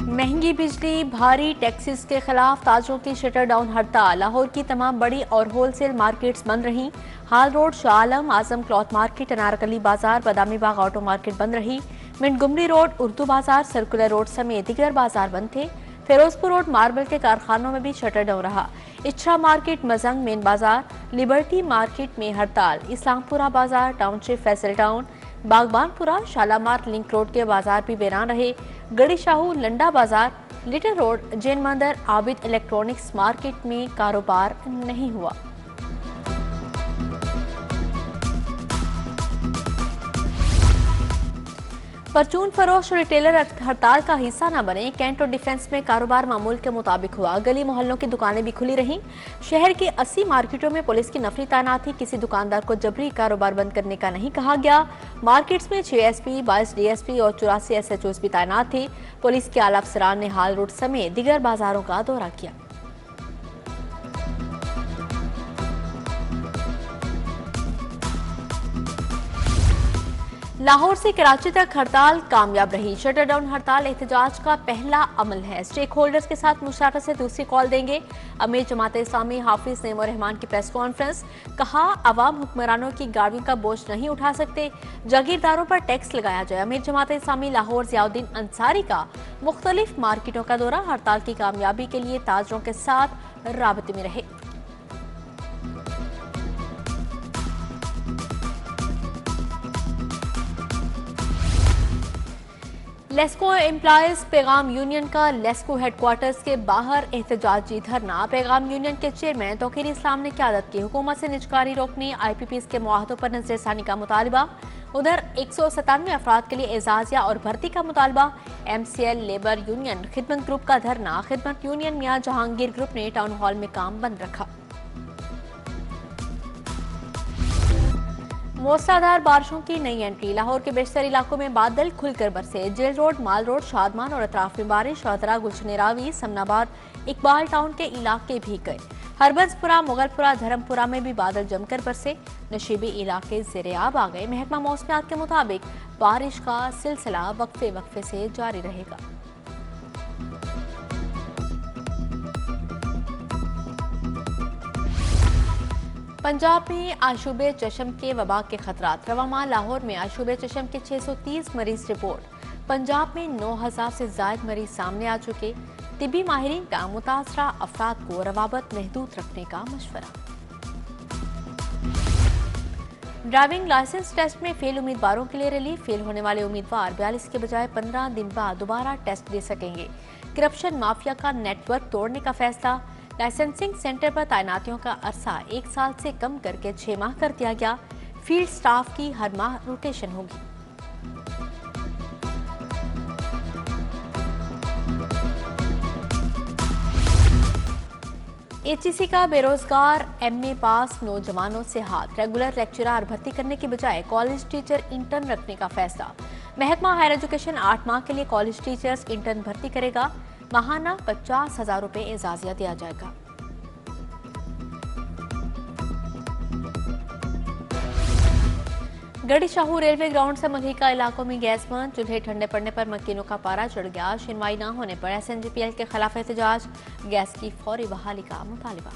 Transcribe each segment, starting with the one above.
महंगी बिजली, भारी टैक्सेस के खिलाफ ताजरों की शटर डाउन हड़ताल। लाहौर की तमाम बड़ी और होलसेल मार्केट्स बंद रहीं। हाल रोड, शाह आलम, आजम क्लॉथ मार्केट, अनारकली बाजार, बदामी बाग ऑटो मार्केट बंद रही। मिंटगुमरी रोड, उर्दू बाजार, सर्कुलर रोड समेत दीगर बाजार बंद थे। फिरोजपुर रोड मार्बल के कारखानों में भी शटर डाउन रहा। इच्छा मार्केट, मजंग मेन बाजार, लिबर्टी मार्केट में हड़ताल। इस्लामपुरा बाजार, township, Faisal town, Baghbanpura, Shalamar link road के बाजार भी बेरान रहे। गड़ी शाहू, लंडा बाजार, लिटिल रोड, जैन मंदिर, आबिद इलेक्ट्रॉनिक्स मार्केट में कारोबार नहीं हुआ। परचून फरोश और रिटेलर हड़ताल का हिस्सा न बने। कैंट और डिफेंस में कारोबार मामूल के मुताबिक हुआ। गली मोहल्लों की दुकानें भी खुली रहीं। शहर की 80 मार्केटों में पुलिस की नफरी तैनाती। किसी दुकानदार को जबरी कारोबार बंद करने का नहीं कहा गया। मार्केट्स में 6 एसपी, 22 डीएसपी और 84 एसएचओस भी तैनात थे। पुलिस के आला अफसरान ने हाल रोड समेत दीगर बाजारों का दौरा किया। लाहौर से कराची तक हड़ताल कामयाब रही। शटर डाउन हड़ताल एहतजाज का पहला अमल है। स्टेक होल्डर्स के साथ मुशावरत से दूसरी कॉल देंगे। अमीर जमात इस्लामी हाफिज नईम रहमान की प्रेस कॉन्फ्रेंस। कहा, अवाम हुक्मरानों की गाड़ियों का बोझ नहीं उठा सकते, जागीरदारों पर टैक्स लगाया जाए। अमीर जमात इस्लामी लाहौर जियाउद्दीन अंसारी का मुख्तलिफ मार्केटों का दौरा। हड़ताल की कामयाबी के लिए ताजरों के साथ राबते में रहे। लेस्को एम्प्लॉयज पैगाम यूनियन का लेस्को हेडक्वार्टर्स के बाहर एहतजाजी धरना। पैगाम यूनियन के चेयरमैन तौकीर इस्लाम ने क़यादत की। हुकूमत से निजकारी रोकने, IPPs के मुआहदों पर नजरसानी का मुतालबा। उधर 197 अफराद के लिए एजाजिया और भर्ती का मुतालबा। MCL लेबर यूनियन खिदमत ग्रुप का धरना। खिदमत यूनियन मियां जहांगीर ग्रुप ने टाउन हॉल में काम बंद रखा। मूसलाधार बारिशों की नई एंट्री। लाहौर के बेशतर इलाकों में बादल खुलकर बरसे। जेल रोड, माल रोड, शादमान और अतराफ में बारिश। शाहदरा, गुलशन रावी, समनाबाद, इकबाल टाउन के इलाके भीग गए। हरबंसपुरा, मुगलपुरा, धर्मपुरा में भी बादल जमकर बरसे। नशीबी इलाके ज़ेरे-आब आ गए। महकमा मौसमियात के मुताबिक बारिश का सिलसिला वक्फे वक्फे से जारी रहेगा। पंजाब में आशूबे चशम के वबा के खतरात। रवामा लाहौर में आशूबे चशम के 630 मरीज रिपोर्ट। पंजाब में 9000 से ज्यादा मरीज सामने आ चुके। तिब्बी माहिरीन का मुतासरा अफराद को रवाबत महदूद रखने का मशवरा। ड्राइविंग लाइसेंस टेस्ट में फेल उम्मीदवारों के लिए रिलीफ। फेल होने वाले उम्मीदवार 42 के बजाय 15 दिन बाद दोबारा टेस्ट दे सकेंगे। करप्शन माफिया का नेटवर्क तोड़ने का फैसला। लाइसेंसिंग सेंटर पर तैनातियों का अरसा 1 साल से कम करके 6 माह कर दिया गया। फील्ड स्टाफ की हर माह रोटेशन होगी। HEC का बेरोजगार MA पास नौजवानों से हाथ। रेगुलर लेक्चरर भर्ती करने की बजाय कॉलेज टीचर इंटर्न रखने का फैसला। महकमा हायर एजुकेशन 8 माह के लिए कॉलेज टीचर्स इंटर्न भर्ती करेगा। माहाना 50,000 रुपए एजाजिया दिया जाएगा। गड़ी शाहू रेलवे ग्राउंड से मघीका इलाकों में गैस बंद। चूल्हे ठंडे पड़ने पर मकीनों का पारा चढ़ गया। सुनवाई न होने पर SNGPL के खिलाफ एहतजाज। गैस की फौरी बहाली का मुतालबा।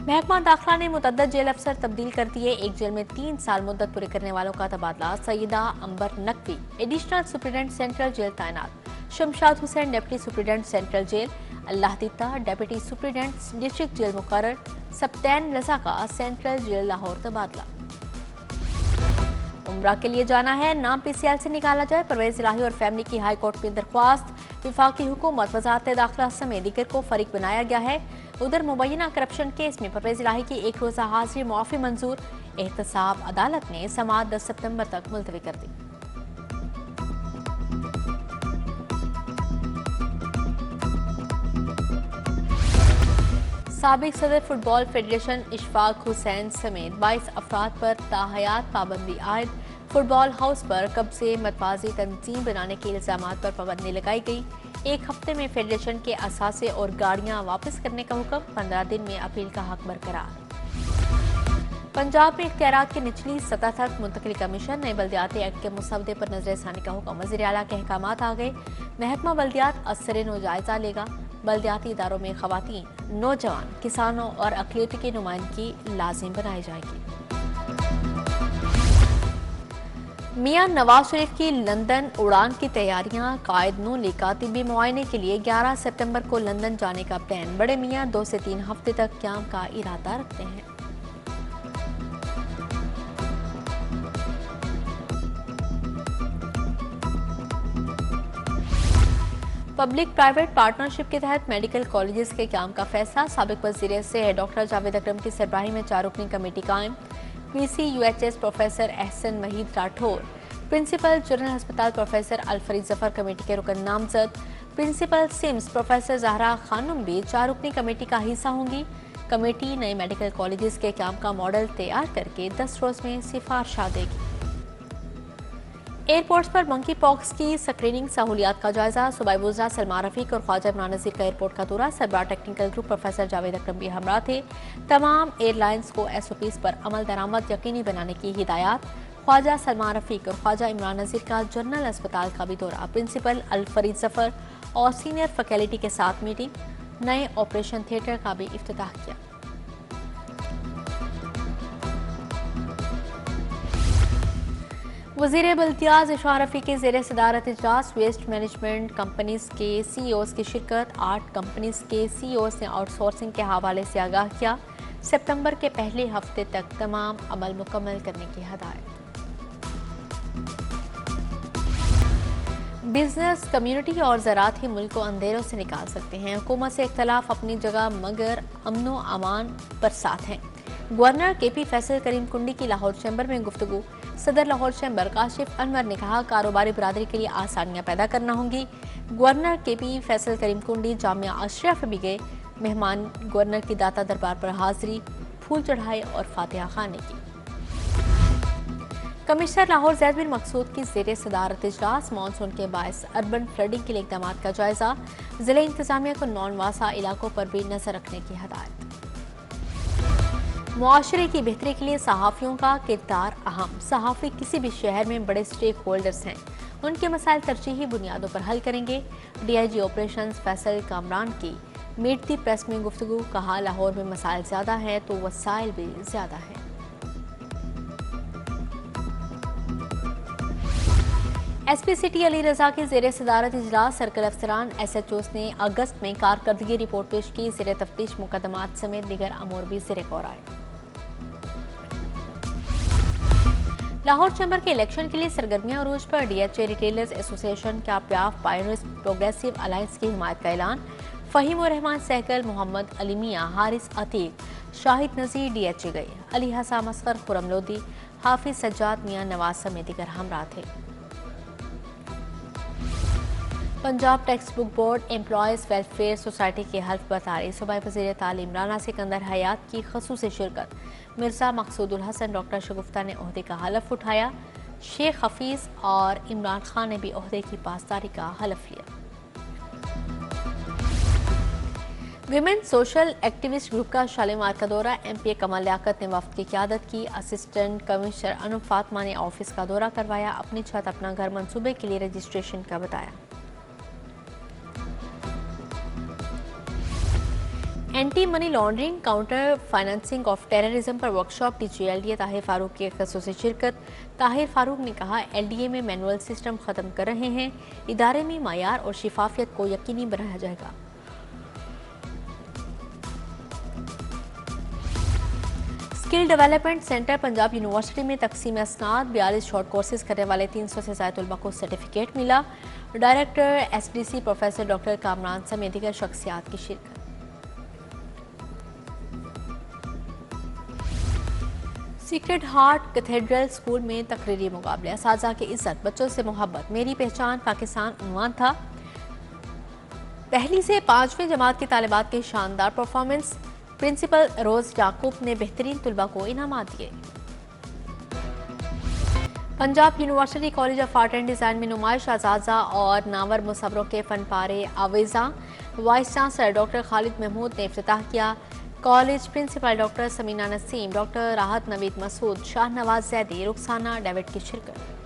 महकमा दाखिला ने मुतअद्दिद जेल अफसर तब्दील कर दिए। एक जेल में 3 साल मुद्दत पूरी करने वालों का तबादला। Saeeda Ambar Naqvi additional superintendent central jail तैनात। Shamshad Hussain deputy superintendent central jail. Allah Ditta deputy superintendent district jail मुकर्रर। सप्तैन रजा का सेंट्रल जेल लाहौर तबादला। उम्रा के लिए जाना है, नाम PCL से निकाला जाए। परवेज इलाही और फैमिली की हाई कोर्ट में दरख्वास्त। विफाकी हुकूमत, वजारत दाखिला समेत दीगर को फरीक बनाया गया है। उधर मुबैना करप्शन केस में परवेज इलाही की 1 रोज़ा हाजिरी मुआफी मंजूर। एहतसाब अदालत ने समाअत 10 सितंबर तक मुलतवी कर दी। साबिक सदर फुटबॉल फेडरेशन इशफाक हुसैन समेत 22 अफराद पर ताहयात पाबंदी आयद। फुटबॉल हाउस पर कब्जे, मतवाजी तंजीम बनाने के इल्जामात पर पाबंदी लगाई गई। 1 हफ्ते में फेडरेशन के असासे और गाड़ियां वापस करने का हुक्म। 15 दिन में अपील का हक बरकरार। पंजाब में इख्तियारात की निचली सतह तक मुंतकिली कमीशन नए बल्दियाती एक्ट के मसवदे पर नजरसानी का हुक्म। वज़ीर आला के अहकामात आ गए। महकमा बल्दियात असर नो जायजा लेगा। बल्दियाती इदारों में खवातीन, नौजवान, किसानों और अक़लियत की नुमाइंदगी लाजिम बनाई जाएगी। मियां नवाज शरीफ की लंदन उड़ान की तैयारियां। कायद नून लीग का तिब्बी मुआयने के लिए 11 सितंबर को लंदन जाने का प्लान। बड़े मियां 2 से 3 हफ्ते तक क्याम का इरादा रखते हैं। पब्लिक प्राइवेट पार्टनरशिप के तहत मेडिकल कॉलेजेस के क्याम का फैसला। साबिक वज़ीर सेहत डॉक्टर जावेद अकरम की सरबराही में 4 रुकनी कमेटी कायम। PCUHS professor Ehsan Waheed Rathore, principal general अस्पताल प्रोफेसर अलफरीद जफर कमेटी के रुकन नामजद। Principal SIMS professor Zahra Khanum भी 4 रुकनी कमेटी का हिस्सा होंगी। कमेटी नए मेडिकल कॉलेजेस के क्याम का मॉडल तैयार करके 10 रोज में सिफारिशा देगी। एयरपोर्ट्स पर मंकी पॉक्स की स्क्रीनिंग सहूलियात का जायजा। सूबाई वज़रा सलमा रफीक और ख्वाजा इमरान नज़ीर का एयरपोर्ट का दौरा। सरबराह टेक्निकल ग्रुप प्रोफेसर जावेद अकरम भी हमरा थे। तमाम एयरलाइंस को SOPs पर अमल दरामद यकीनी बनाने की हिदायत। ख्वाजा सलमा रफीक और ख्वाजा इमरान नज़ीर का जनरल अस्पताल का भी दौरा। प्रिंसिपल अलफरीद जफर और सीनियर फैकल्टी के साथ मीटिंग। नए ऑपरेशन थिएटर का भी इफ्तिताह किया। वज़ीर बल्दियात इशफाक रफ़ी के ज़ेर सदारत इजलास। वेस्ट मैनेजमेंट कंपनीज के CEOs की शिरकत। 8 कंपनीज के CEOs ने आउटसोर्सिंग के हवाले से आगाह किया। सितंबर के पहले हफ्ते तक तमाम अमल मुकम्मल करने की हिदायत। बिजनेस कम्युनिटी और ज़राअत ही मुल्क को अंधेरों से निकाल सकते हैं। हुकूमत से इख्तलाफ अपनी जगह मगर अमनो अमान पर साथ हैं। गवर्नर KP फैसल करीम कुंडी की लाहौर चैम्बर में गुफ्तगू। सदर लाहौर चैम्बर काशिफ अनवर ने कहा, कारोबारी बरादरी के लिए आसानियां पैदा करना होंगी। गवर्नर KP फैसल करीम कुंडी जामिया अशरफ भी गए। मेहमान गवर्नर की दाता दरबार पर हाजिरी, फूल चढ़ाए और फातिहा खाने की। कमिश्नर लाहौर ज़ैद बिन मकसूद की ज़ेर सदारत इजलास। मानसून के बायस अर्बन फ्लडिंग के लिए इक़दाम का जायजा। जिला इंतजामिया को नॉन वासा इलाकों पर भी नजर रखने की हिदायत। मुआशरे की बेहतरी के लिए सहाफ़ियों का किरदार अहम। सहाफ़ी किसी भी शहर में बड़े स्टेक होल्डर्स हैं। उनके मसाइल तरजीही बुनियादों पर हल करेंगे। DIG ऑपरेशंस फैसल कामरान की मीट दी प्रेस में गुफ्तगू। कहा, लाहौर में मसाइल ज़्यादा हैं तो वसाइल भी ज़्यादा हैं। SP सिटी अली रजा की ज़ेर सदारत इजलास। सर्कल अफसरान SHOs ने अगस्त में कारकर्दगी रिपोर्ट पेश की। ज़ेर तफ्तीश मुकदमात समेत दीगर अमूर भी ज़ेर गौर आए। लाहौर चैम्बर के इलेक्शन के लिए सरगर्मियां अरूज पर। DHA रिटेलर्स एसोसिएशन का प्याफ पायोनियर्स प्रोग्रेसिव अलायंस की हिमायत का ऐलान। फ़हीम और रहमान सहगल, मोहम्मद अली मियां, हारिस अतीक, शाहिद नज़ीर DHA गए। अली हसन असगर, खुरम लोधी, हाफिज सज्जाद, मियां नवाज समेत दीगर हमरा थे। Punjab text book board employees welfare society की हल्फ बतारी। सूबाई वज़ीर तालीम राना सिकंदर हयात की ख़ुसूसी शिरकत। मिर्ज़ा मकसूदुल हसन, डॉक्टर शगुफ्ता ने ओहदे का हलफ उठाया। शेख हफीज़ और इमरान खान ने भी ओहदे की पासदारी का हलफ लिया। विमेन सोशल एक्टिविस्ट ग्रुप का शालीमार का दौरा। MPA कमल लियाकत ने वफ्द की क़यादत की। असिस्टेंट कमिश्नर अनूप फातिमा ने ऑफिस का दौरा करवाया। अपनी छत अपना घर मंसूबे के लिए रजिस्ट्रेशन का बताया। Anti money laundering, counter financing of terrorism पर workshop. DG LDA Tahir Farooq की ख़ुसूसी शिरकत। ताहिर फारूक ने कहा, LDA में मैनुअल सिस्टम ख़त्म कर रहे हैं। इदारे में मायार और शिफाफियत को यकीनी बनाया जाएगा। Skill development centre Punjab university में तकसीम असनाद। 42 शॉर्ट कोर्सेज करने वाले 300 से ज़ायद तलबा को सर्टिफिकेट मिला। Director SDC professor doctor Kamran समेत दीगर शख्सियात की शिरकत। सीक्रेट हार्ट कैथेड्रल स्कूल में तकरीरी मुकाबले। असातिज़ा की इज्जत, बच्चों से मोहब्बत, मेरी पहचान पाकिस्तान उन्वान था। पहली से 5वीं जमात की तालिबात की शानदार परफॉर्मेंस। प्रिंसिपल रोज याकूब ने बेहतरीन तुलबा को इनामात दिए। Punjab university college of art and design में नुमाइश। असातिज़ा और नावर मुसव्वरों के फन पारे आवेज़ा। Vice chancellor doctor Khalid Mahmood ने इफ्तिताह किया। College principal doctor Samina Naseem, doctor Rahat Naveed Masood, Shahnawaz Zaidi, Rukhsana David की शिरकत।